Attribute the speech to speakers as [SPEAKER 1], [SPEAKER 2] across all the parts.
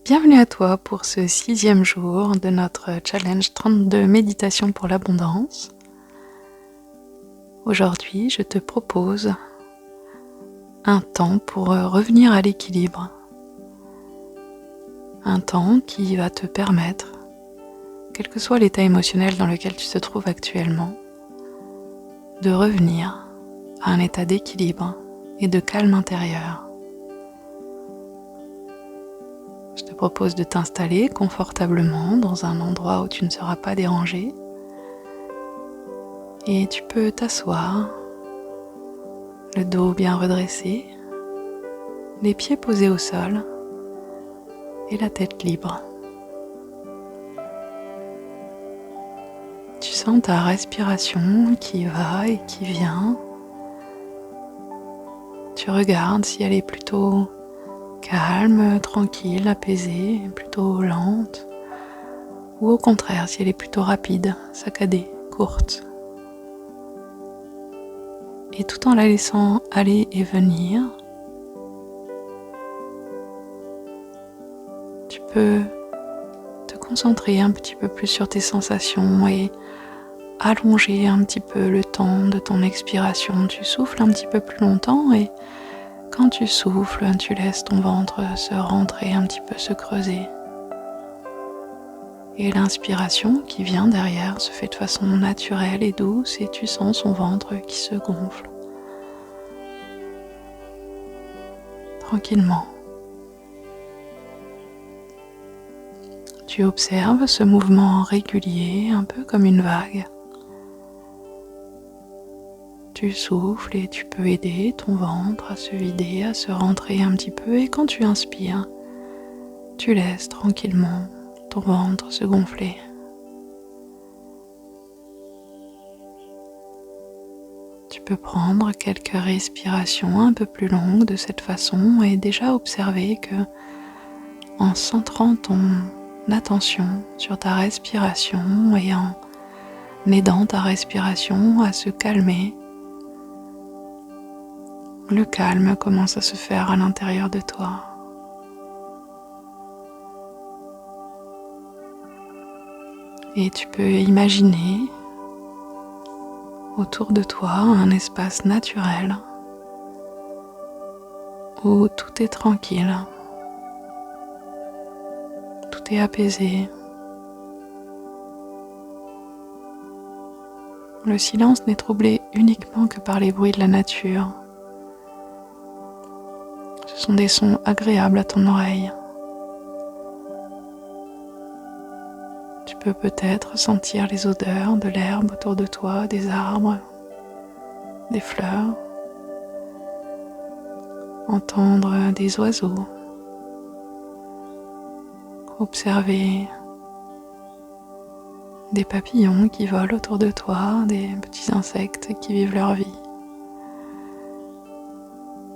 [SPEAKER 1] Bienvenue à toi pour ce 6e jour de notre challenge 32 méditation pour l'abondance. Aujourd'hui, je te propose un temps pour revenir à l'équilibre. Un temps qui va te permettre, quel que soit l'état émotionnel dans lequel tu te trouves actuellement, de revenir à un état d'équilibre et de calme intérieur. Je te propose de t'installer confortablement dans un endroit où tu ne seras pas dérangé. Et tu peux t'asseoir, le dos bien redressé, les pieds posés au sol et la tête libre. Tu sens ta respiration qui va et qui vient. Tu regardes si elle est plutôt calme, tranquille, apaisée, plutôt lente, ou au contraire si elle est plutôt rapide, saccadée, courte. Et tout en la laissant aller et venir, tu peux te concentrer un petit peu plus sur tes sensations et allonger un petit peu le temps de ton expiration. Tu souffles un petit peu plus longtemps et quand tu souffles, tu laisses ton ventre se rentrer un petit peu, se creuser. Et l'inspiration qui vient derrière se fait de façon naturelle et douce et tu sens son ventre qui se gonfle. Tranquillement. Tu observes ce mouvement régulier, un peu comme une vague. Tu souffles et tu peux aider ton ventre à se vider, à se rentrer un petit peu. Et quand tu inspires, tu laisses tranquillement ton ventre se gonfler. Tu peux prendre quelques respirations un peu plus longues de cette façon et déjà observer que en centrant ton attention sur ta respiration et en aidant ta respiration à se calmer, le calme commence à se faire à l'intérieur de toi. Et tu peux imaginer autour de toi un espace naturel où tout est tranquille, tout est apaisé. Le silence n'est troublé uniquement que par les bruits de la nature. Ce sont des sons agréables à ton oreille. Tu peux peut-être sentir les odeurs de l'herbe autour de toi, des arbres, des fleurs, entendre des oiseaux, observer des papillons qui volent autour de toi, des petits insectes qui vivent leur vie.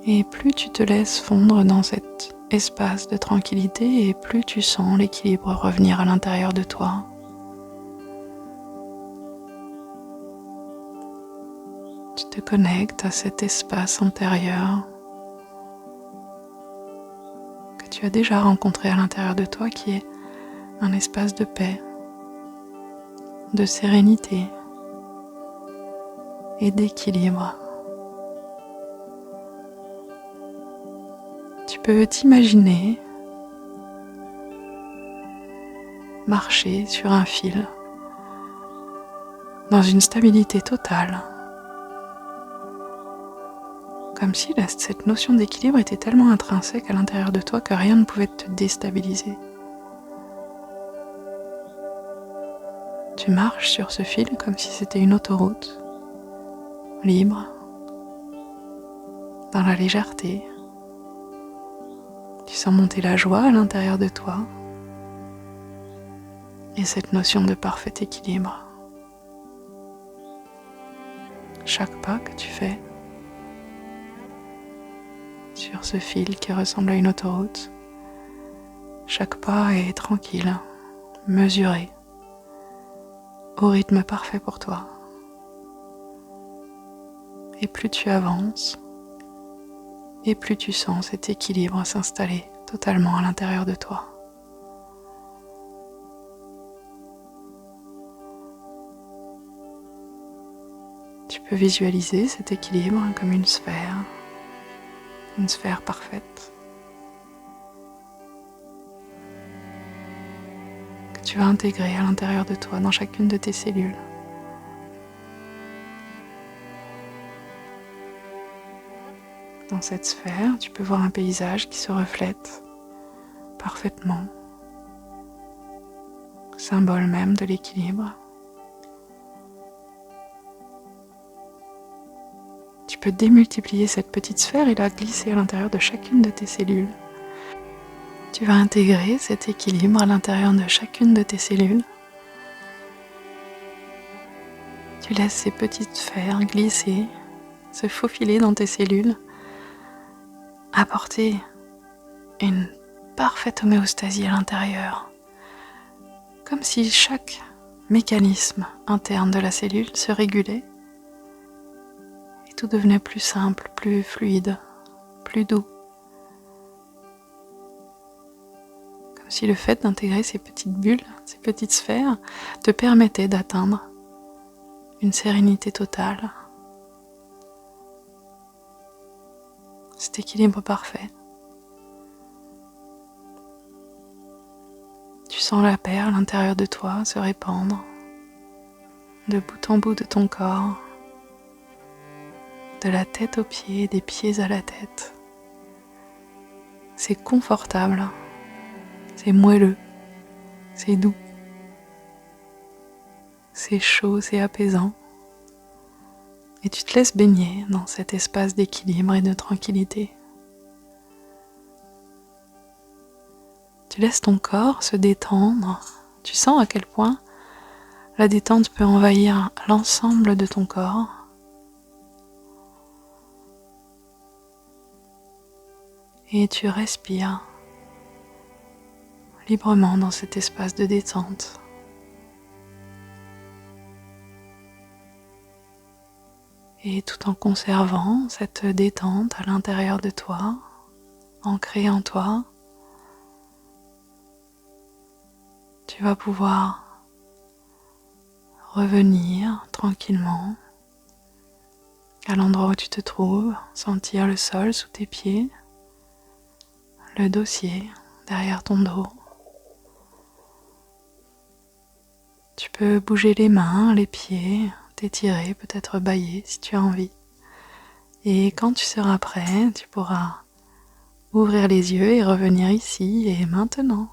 [SPEAKER 1] Et plus tu te laisses fondre dans cet espace de tranquillité et plus tu sens l'équilibre revenir à l'intérieur de toi. Tu te connectes à cet espace intérieur que tu as déjà rencontré à l'intérieur de toi qui est un espace de paix, de sérénité et d'équilibre. Tu peux t'imaginer marcher sur un fil dans une stabilité totale, comme si cette notion d'équilibre était tellement intrinsèque à l'intérieur de toi que rien ne pouvait te déstabiliser. Tu marches sur ce fil comme si c'était une autoroute, libre, dans la légèreté. Tu sens monter la joie à l'intérieur de toi et cette notion de parfait équilibre. Chaque pas que tu fais sur ce fil qui ressemble à une autoroute, chaque pas est tranquille, mesuré, au rythme parfait pour toi. Et plus tu avances, et plus tu sens cet équilibre s'installer totalement à l'intérieur de toi. peux visualiser cet équilibre comme une sphère parfaite, que tu vas intégrer à l'intérieur de toi, dans chacune de tes cellules. Dans cette sphère, tu peux voir un paysage qui se reflète parfaitement, symbole même de l'équilibre. Tu peux démultiplier cette petite sphère et la glisser à l'intérieur de chacune de tes cellules. Tu vas intégrer cet équilibre à l'intérieur de chacune de tes cellules. Tu laisses ces petites sphères glisser, se faufiler dans tes cellules, apporter une parfaite homéostasie à l'intérieur, comme si chaque mécanisme interne de la cellule se régulait et tout devenait plus simple, plus fluide, plus doux. Comme si le fait d'intégrer ces petites bulles, ces petites sphères, te permettait d'atteindre une sérénité totale, cet équilibre parfait. Tu sens la paix à l'intérieur de toi se répandre de bout en bout de ton corps, de la tête aux pieds, des pieds à la tête. C'est confortable, c'est moelleux, c'est doux, c'est chaud, c'est apaisant. Et tu te laisses baigner dans cet espace d'équilibre et de tranquillité. Tu laisses ton corps se détendre. Tu sens à quel point la détente peut envahir l'ensemble de ton corps. Et tu respires librement dans cet espace de détente. Et tout en conservant cette détente à l'intérieur de toi, ancrée en toi, tu vas pouvoir revenir tranquillement à l'endroit où tu te trouves, sentir le sol sous tes pieds, le dossier derrière ton dos. Tu peux bouger les mains, les pieds, t'étirer, peut-être bâiller si tu as envie. Et quand tu seras prêt, tu pourras ouvrir les yeux et revenir ici et maintenant.